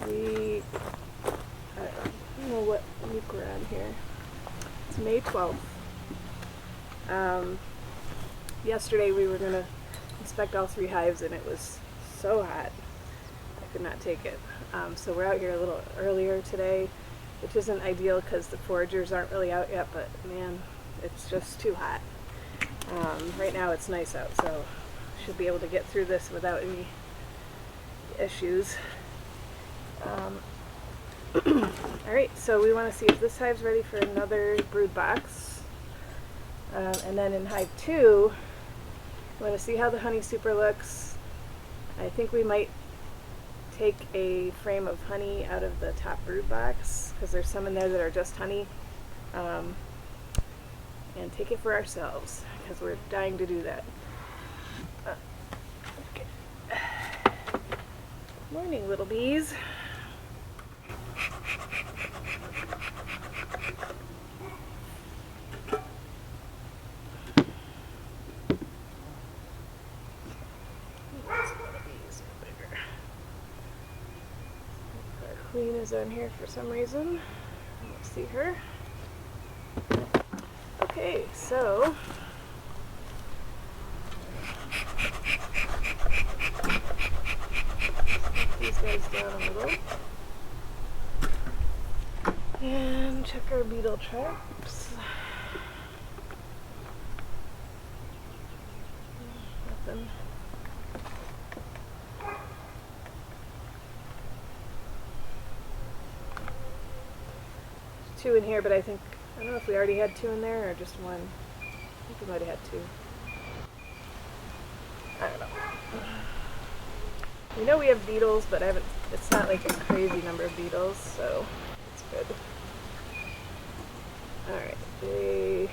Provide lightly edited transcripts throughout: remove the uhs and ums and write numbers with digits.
I don't know what week we're on here. It's May 12th. Yesterday we were going to inspect all 3 hives and it was so hot. I could not take it. So we're out here a little earlier today, which isn't ideal because the foragers aren't really out yet, but man, it's just too hot. Right now it's nice out, so should be able to get through this without any issues. Alright, so we want to see if this hive's ready for another brood box. And then in hive 2, we want to see how the honey super looks. I think we might take a frame of honey out of the top brood box, because there's some in there that are just honey, and take it for ourselves, because we're dying to do that. Okay. Morning, little bees. Queen is on here for some reason. Let's see her. Okay, so put these guys down a little and check our beetle traps. Nothing. 2 in here, but I don't know if we already had 2 in there or just 1. I think we might have had 2. I don't know. We know we have beetles, but it's not like a crazy number of beetles, so it's good. Alright, they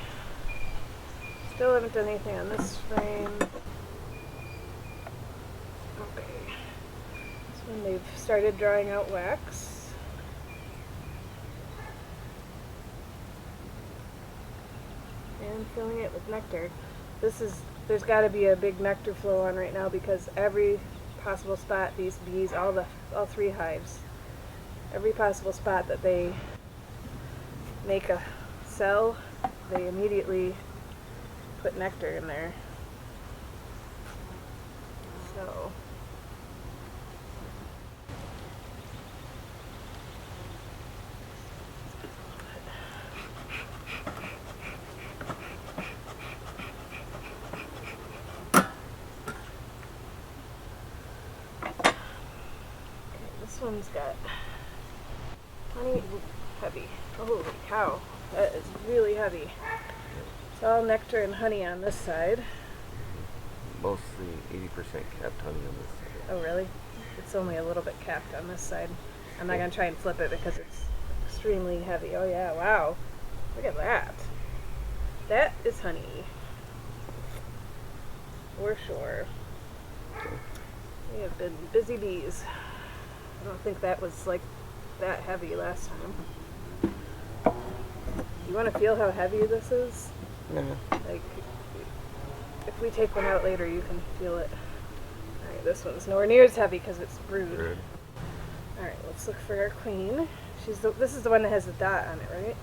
still haven't done anything on this frame. Okay. This one they've started drawing out wax. And filling it with nectar. There's got to be a big nectar flow on right now because every possible spot these bees, all 3 hives, every possible spot that they make a cell, they immediately put nectar in there. So this one's got honey. Heavy. Holy cow. That is really heavy. It's all nectar and honey on this side. Mostly 80% capped honey on this side. Oh really? It's only a little bit capped on this side. I'm not going to try and flip it because it's extremely heavy. Oh yeah, wow. Look at that. That is honey. For sure. We have been busy bees. I don't think that was like that heavy last time. You want to feel how heavy this is? No. Like, if we take one out later, you can feel it. Alright, this one's nowhere near as heavy because it's brood. Alright, let's look for our queen. This is the one that has the dot on it, right?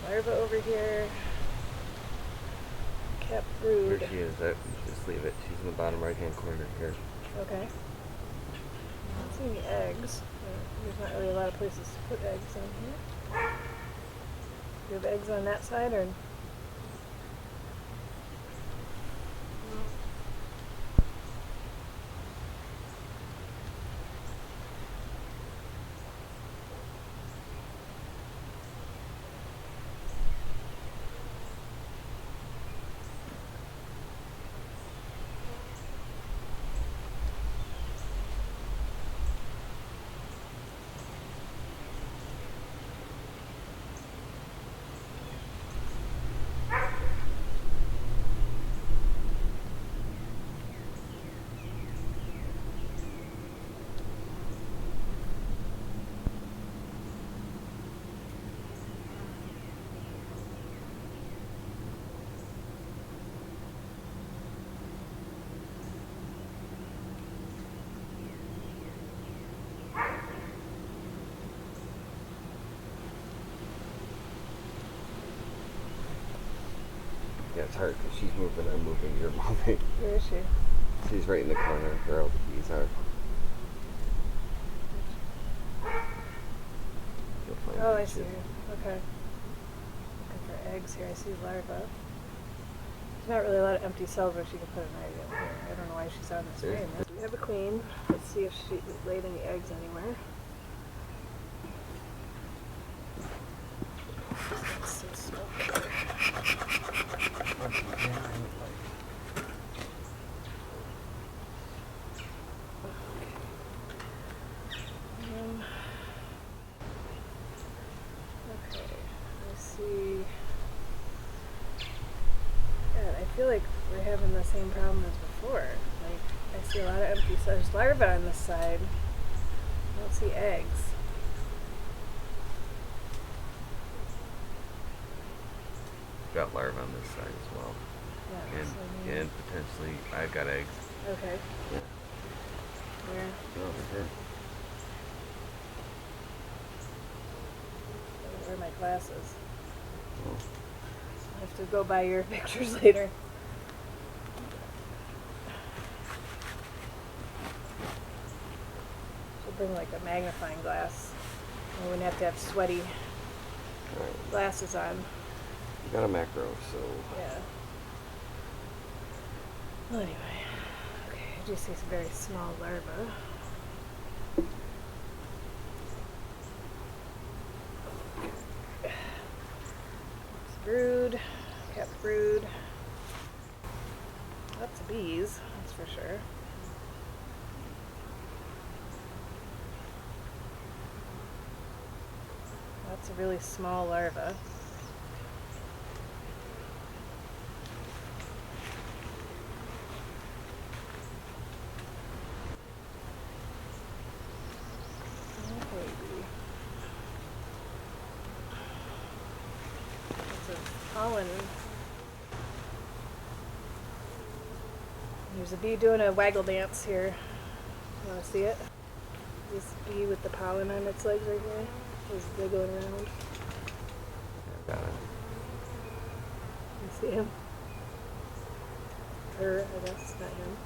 Larva over here. Cap brood. Here she is. Just leave it. She's in the bottom right-hand corner here. Okay. I don't see any eggs. There's not really a lot of places to put eggs on here. Do you have eggs on that side or? Yeah, it's hard because she's moving, I'm moving, you're moving. Where is she? She's right in the corner where all the bees are. You'll find Oh, I beeches. see her. Okay. Looking for eggs here. I see larvae. There's not really a lot of empty cells where she can put an egg in here. I don't know why she's on this frame. We have a queen. Let's see if she laid any eggs anywhere. It's so smoky. Okay, I see. God, I feel like we're having the same problem as before. Like, I see a lot of empty cells. There's larvae on this side. I don't see eggs. Got larvae on this side as well. Yeah, And, so maybe- and potentially, I've got eggs. Okay. Yeah. Where? Over here. Where are my glasses? Oh. I'll have to go buy your pictures later. Should bring like a magnifying glass. I wouldn't have to have sweaty Alright. glasses on. You got a macro, so. Yeah. Well, anyway. Okay, I do see some very small larvae. Brood, kept brood. Lots of bees, that's for sure. Lots of really small larvae. Maybe. Lots of pollen. There's a bee doing a waggle dance here. You want to see it? This bee with the pollen on its legs right here is wiggling around. Got it. You see him? Her, I guess, not him.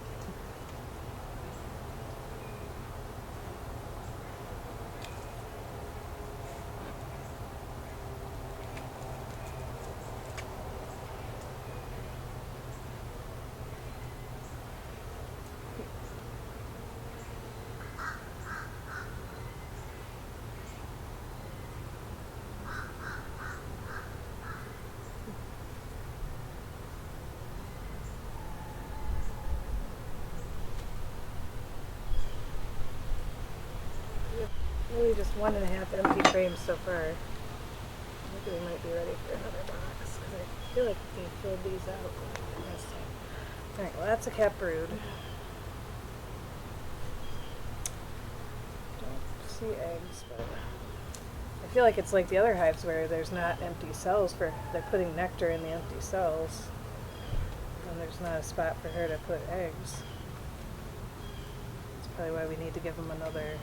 Really just 1.5 empty frames so far. I think we might be ready for another box because I feel like we filled these out last time. Alright, well that's a cat brood. Don't see eggs, but I feel like it's like the other hives where there's not empty cells for, they're putting nectar in the empty cells. And there's not a spot for her to put eggs. That's probably why we need to give them another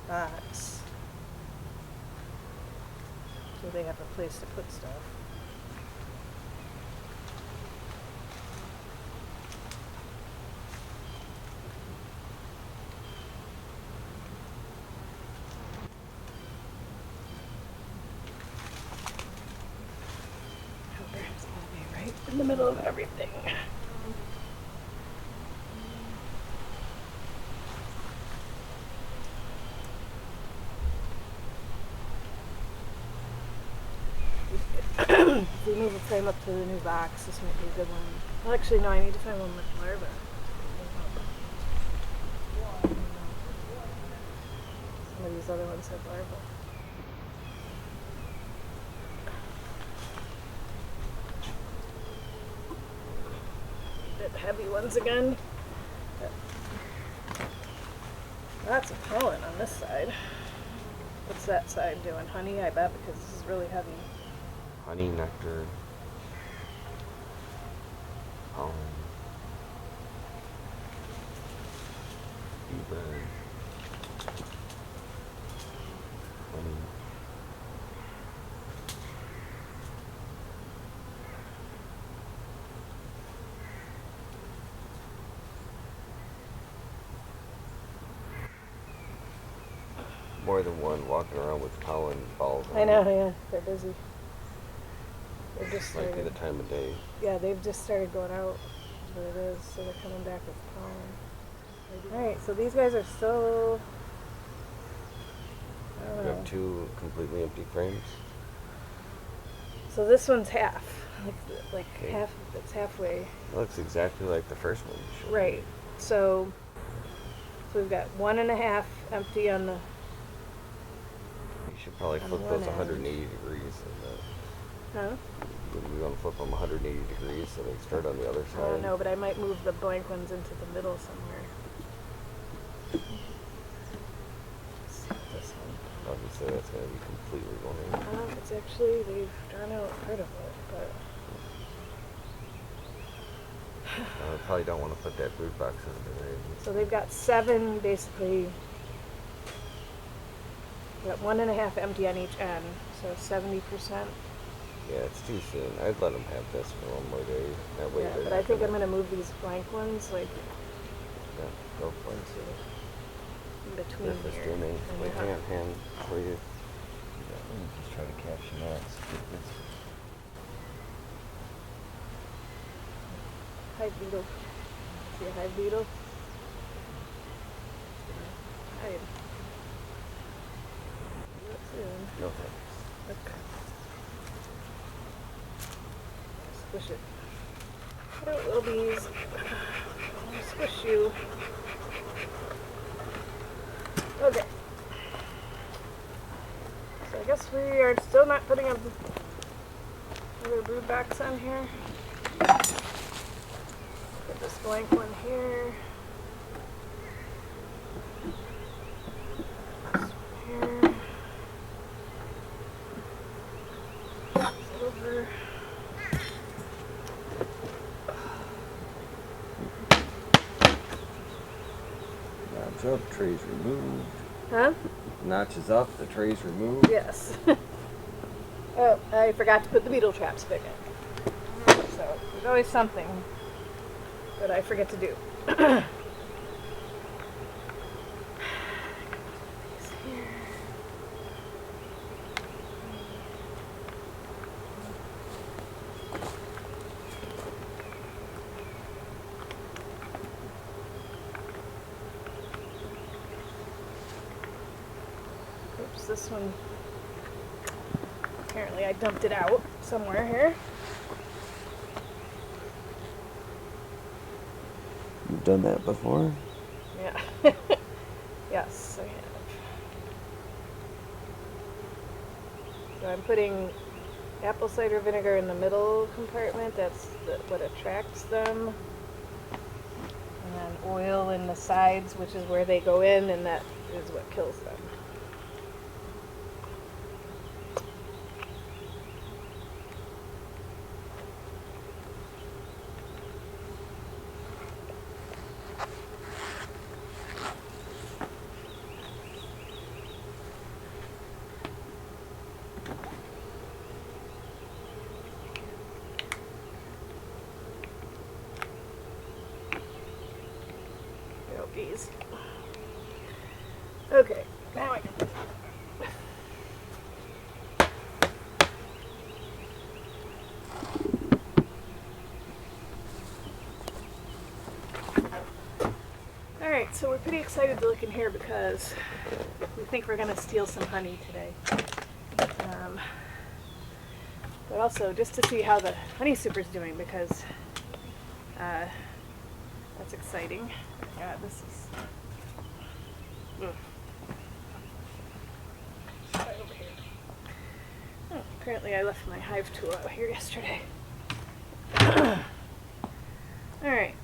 box so they have a place to put stuff. It's gonna be right in the middle of everything. If we move a frame up to the new box, this might be a good one. Well, actually, no, I need to find one with larvae. Some of these other ones have larvae. Bit heavy ones again. Lots of pollen on this side. What's that side doing? Honey, I bet, because this is really heavy. Honey, nectar, pollen, bee bread, honey. more than one walking around with pollen balls on I know, them. yeah, they're busy. They've just Might be started. the time of day. Yeah, they've just started going out, is what it is, so they're coming back with pollen. Alright, so these guys are still, I don't We know. have 2 completely empty frames. So this one's half, like Okay. half, it's halfway. It looks exactly like the first one you showed me. Right, so we've got 1.5 empty on the, You should probably On flip one those end. 180 degrees. huh? We want to flip them 180 degrees so they start on the other I side. don't know, but I might move the blank ones into the middle somewhere. Let's see this one. Obviously, that's going to be completely going. It's actually, they've drawn out part of it, but I probably don't want to put that brood box in there. so they've got 7 basically. We've got 1.5 empty on each end, so 70%. Yeah, it's too soon. I'd let them have this for one more day. That way Yeah, they're but not I think I'm gonna- gonna move these blank ones like Yeah, go for it. in between This is here. doing and like yeah. hand for you. Just try to capture gnats. Hive beetle. See a hive beetle? Hive. No thanks. Okay. Squish it. Oh, little bees. I'll squish you. Okay. So I guess we are still not putting a other brood box on here. Put this blank one here. This one here. This over. Notch up, trays removed. Huh? Notches up, the trays removed. Yes. Oh, I forgot to put the beetle traps back in. So there's always something that I forget to do. Oops, this one. Apparently I dumped it out somewhere here. You've done that before? Yeah. Yes, I have. So I'm putting apple cider vinegar in the middle compartment. That's what attracts them. And then oil in the sides, which is where they go in, and that is what kills them. Go bees. Okay, now I can. Alright, so we're pretty excited to look in here because we think we're going to steal some honey today. But also just to see how the honey super's doing because that's exciting. Yeah, this is. Ugh. Try over here. Oh, apparently I left my hive tool out here yesterday. Alright.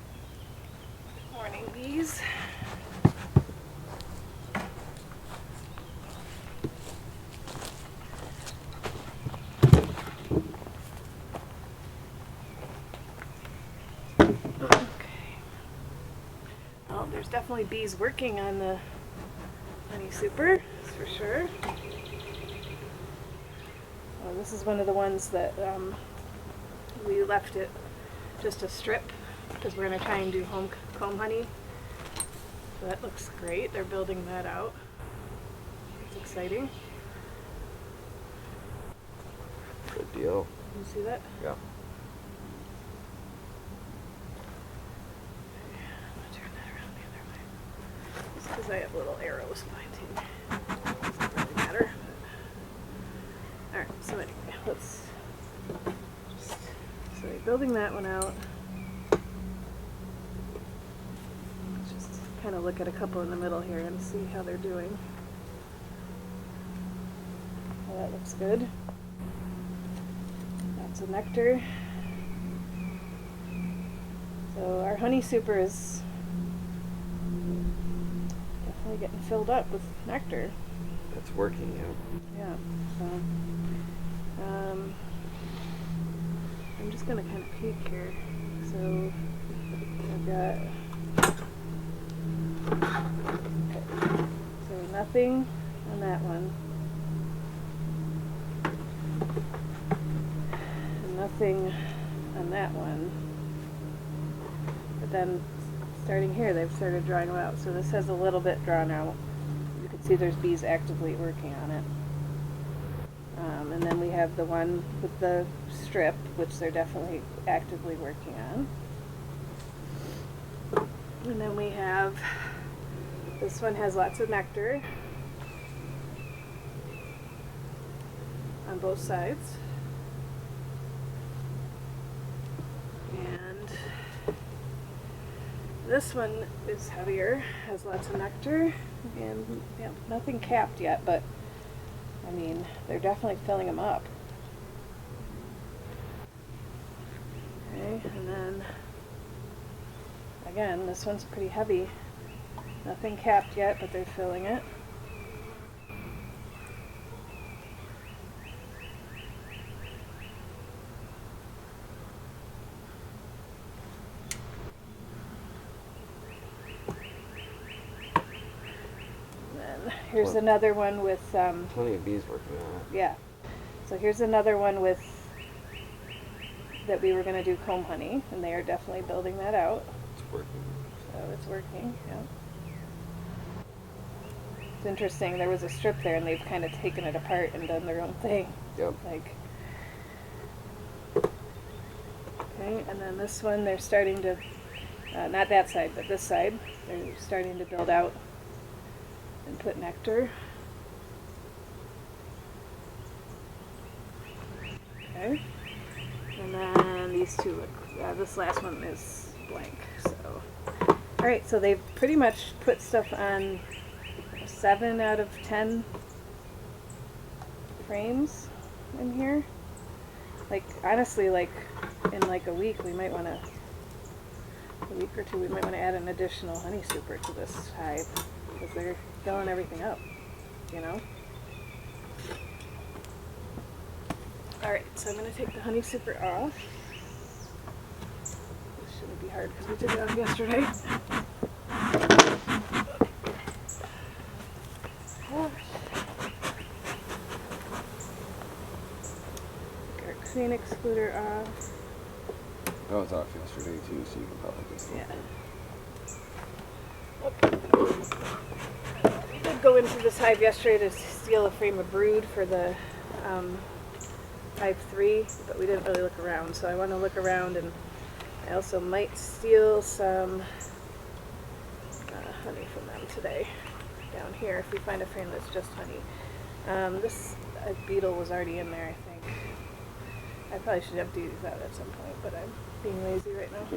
Morning, bees. Okay. Well, there's definitely bees working on the honey super, that's for sure. Well, this is one of the ones that we left it just a strip because we're going to try and do home comb honey. So that looks great. They're building that out. exciting. Good deal. You see that? Yeah. I'm gonna turn that around the other way. Just because I have little arrows pointing. Doesn't really matter. Alright, so anyway, let's so they're building that one out. Let's just kind of look at a couple in the middle here and see how they're doing. Well, that looks good. Lots of nectar. So our honey super is definitely getting filled up with nectar. That's working, yeah. Yeah, so I'm just gonna kind of peek here. So I've got okay. So nothing on that one. And nothing on that one. But then starting here they've started drawing them out. So this has a little bit drawn out. You can see there's bees actively working on it. And then we have the one with the strip, which they're definitely actively working on. And then we have, this one has lots of nectar on both sides. And this one is heavier, has lots of nectar, and yeah, nothing capped yet, but I mean, they're definitely filling them up. Okay, and then again, this one's pretty heavy. Nothing capped yet, but they're filling it. Here's another one with Plenty of bees working on it. yeah. So here's another one with that we were going to do comb honey, and they are definitely building that out. It's working. So it's working, yeah. It's interesting. There was a strip there, and they've kind of taken it apart and done their own thing. Yep. Like, okay, and then this one, they're starting to, not that side, but this side, they're starting to build out and put nectar. Okay. And then these two look, this last one is blank. So, alright, so they've pretty much put stuff on 7 out of 10 frames in here. Like, honestly, like, in like a week, we might want to, a week or two, we might want to add an additional honey super to this hive, because they're filling everything up, you know? Alright, so I'm going to take the honey super off. This shouldn't be hard because we took it off yesterday. Take our queen excluder off. I was off yesterday too, so you can probably just Yeah. We did go into this hive yesterday to steal a frame of brood for the Hive 3, but we didn't really look around, so I want to look around, and I also might steal some honey from them today down here if we find a frame that's just honey. This beetle was already in there, I think. I probably should empty these out at some point, but I'm being lazy right now.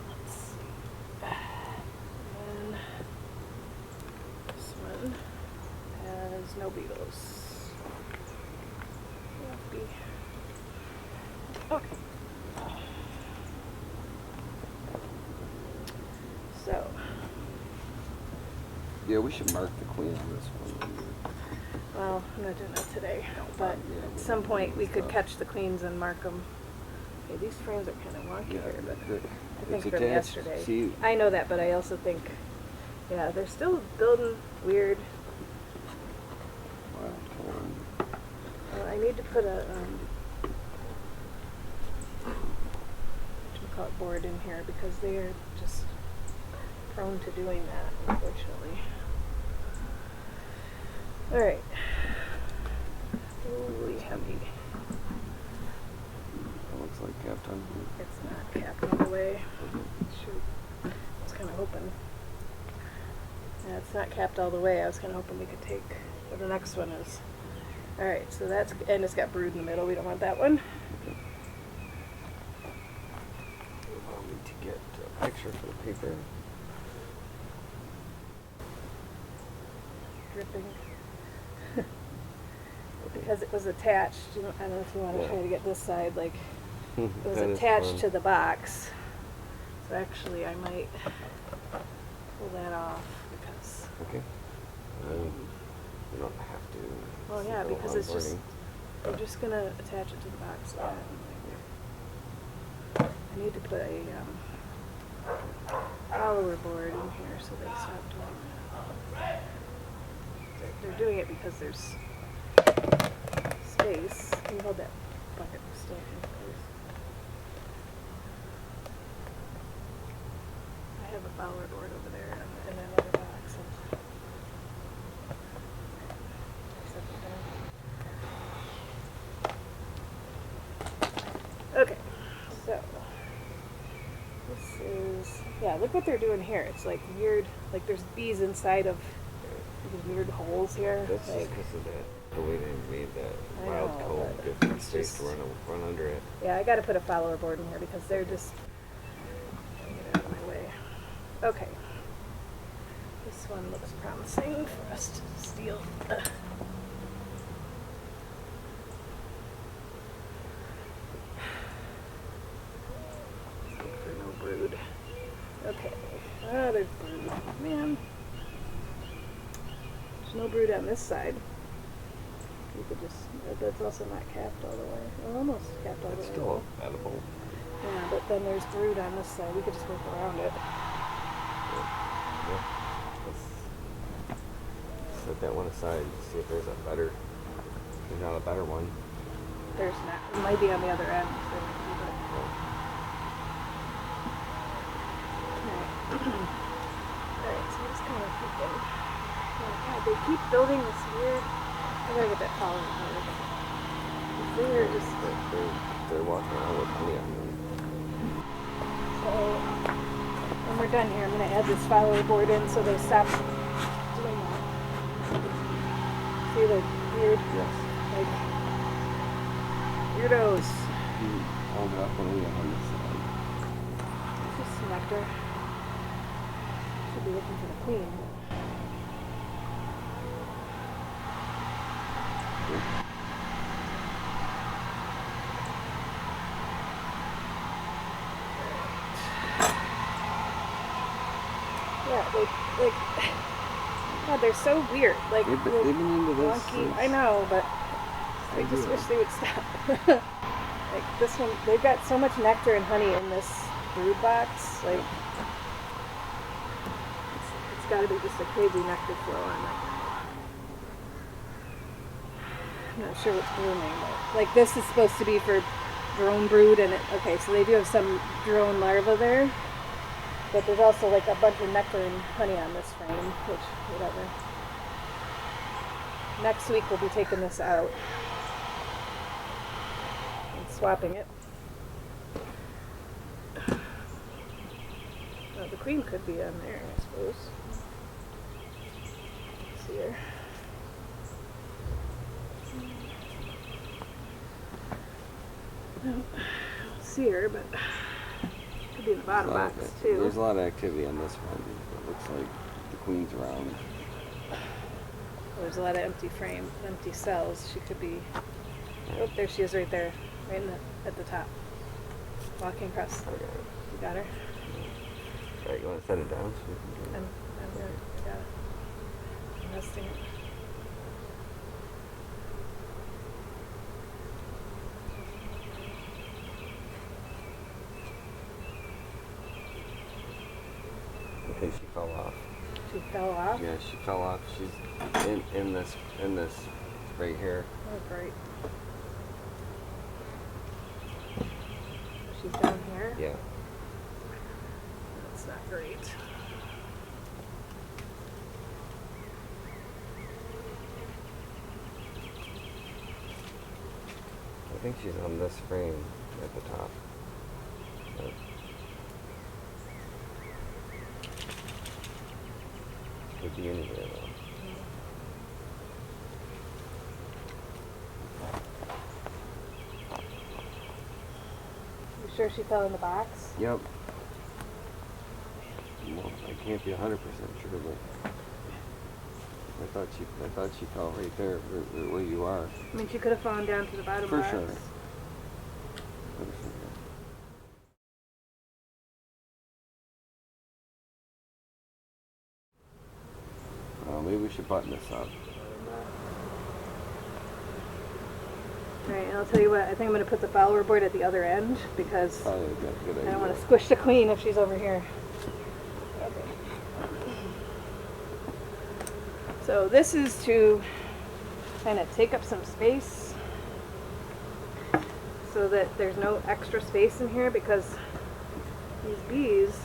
Let's see. And this one has no beetles. Okay. So. Yeah, we should mark the queen on this one. Well, I'm not doing that today, but at some point we could catch the queens and mark them. Okay, these frames are kind of wonky here, but I think from yesterday. See, I know that, but I also think, yeah, they're still building weird. Well, I need to put a whatchamacallit board in here because they are just prone to doing that, unfortunately. Alright. Holy heavy. It looks like capped on. It's not capped all the way. Shoot. I was kind of hoping. Yeah, it's not capped all the way. I was kind of hoping we could take what the next one is. Alright, so that's, and it's got brood in the middle. We don't want that one. Allow me to get a picture for the paper. Dripping. Because it was attached, I don't know if you want to try to get this side, like, it was That is attached fun. to the box. So actually I might pull that off because, Okay. You don't have to. well, yeah, go because it's just, onboarding. I'm just going to attach it to the box. I need to put a follower board in here so they stop doing that. They're doing it because there's space. Can you hold that bucket still, please? I have a follower board over there in another box. Okay, so this is, yeah, look what they're doing here. It's like weird, like there's bees inside of these weird holes here. That's Like, just because of that, the way they made that I wild know, comb but gives them it's space just- to run under it. yeah, I got to put a follower board in here because they're just get out of my way. Okay, this one looks promising for us to steal. Look for no brood. Okay, ah, there's brood. Man, there's no brood on this side. You could just, that's also not capped all the way. Well, almost capped all the It's way. still edible. Yeah, but then there's brood on this side. We could just work around it. Yeah. Let's set that one aside and see if there's not a better one. There's not. It might be on the other end. So it might be, but- Alright. Alright, so I'm just kind of thinking. Oh God, they keep building this weird. I gotta get that collar board. They're just. They're walking around with honey on them. So when we're done here, I'm gonna add this follower board in so they stop doing that. See the weird, Yes. like weirdos. Hold it up on this side. Just nectar. Should be looking for the queen. Yeah, like, God, they're so weird. Like, They've been into this wonky. since- I know, but I just wish they would stop. Like this one, they've got so much nectar and honey in this brood box. Like, it's got to be just a crazy nectar flow on right now. I'm not sure what's blooming, but like this is supposed to be for drone brood, and okay, so they do have some drone larvae there. But there's also like a bunch of nectar and honey on this frame, which, whatever. Next week we'll be taking this out and swapping it. Well, the queen could be on there, I suppose. Let's see her. No, I don't see her, but could be in the bottom box too. There's a lot of activity on this one. It looks like the queen's around. There's a lot of empty cells. She could be. Oh, there she is, right there, right at the top, walking across. You got her. Alright, you want to set it down so we can do it? I'm good. I got it. I'm resting it. Okay, she fell off. She fell off. Yeah, she fell off. She's in this right here. Oh, great. She's down here. Yeah. That's not great. think she's on this frame at the top. But could be anywhere though. You sure she fell in the box? Yep. Well, I can't be 100% sure, but I thought she fell right there where you are. I mean, she could have fallen down to the bottom For box. sure. For sure. Maybe we should button this up. Alright, and I'll tell you what, I think I'm going to put the follower board at the other end because Probably a good idea. I don't want to squish the queen if she's over here. Okay. So this is to kind of take up some space so that there's no extra space in here because these bees,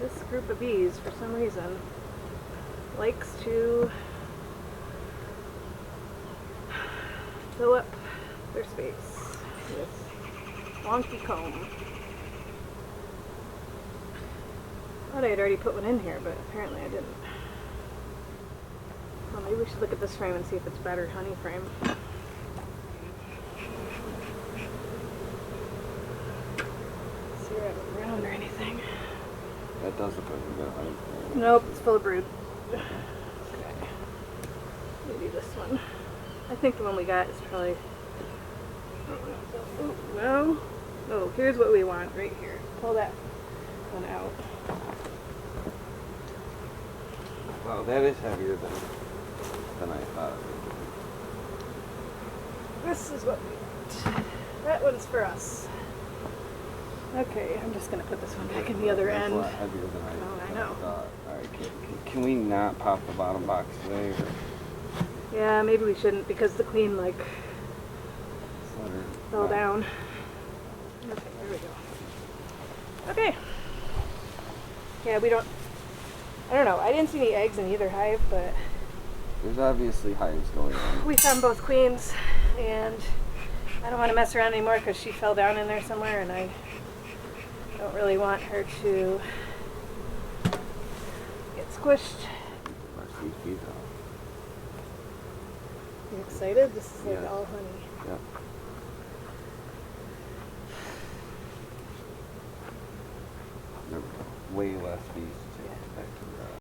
this group of bees, for some reason, likes to fill up their space with wonky comb. Thought I had already put one in here, but apparently I didn't. Well, maybe we should look at this frame and see if it's better honey frame. See where I'm around or anything. That does look like a good honey frame. Nope, it's full of brood. Okay. Maybe this one. I think the one we got is probably. Oh, no. Oh, here's what we want right here. Pull that one out. Wow, that is heavier than I thought. This is what we want. That one's for us. Okay, I'm just going to put this one back in the other That's end. a lot heavier than Oh, I than know. thought. Alright, can we not pop the bottom box today? Or Yeah, maybe we shouldn't because the queen, like, just let her fell not- down. Okay, there we go. Okay. Yeah, I don't know. I didn't see any eggs in either hive, but There's obviously hives going on. we found both queens, and I don't want to mess around anymore because she fell down in there somewhere, and I don't really want her to get squished. Let's these bees out. You excited? This is like Yes. all honey. Yep. There we go. Way less bees.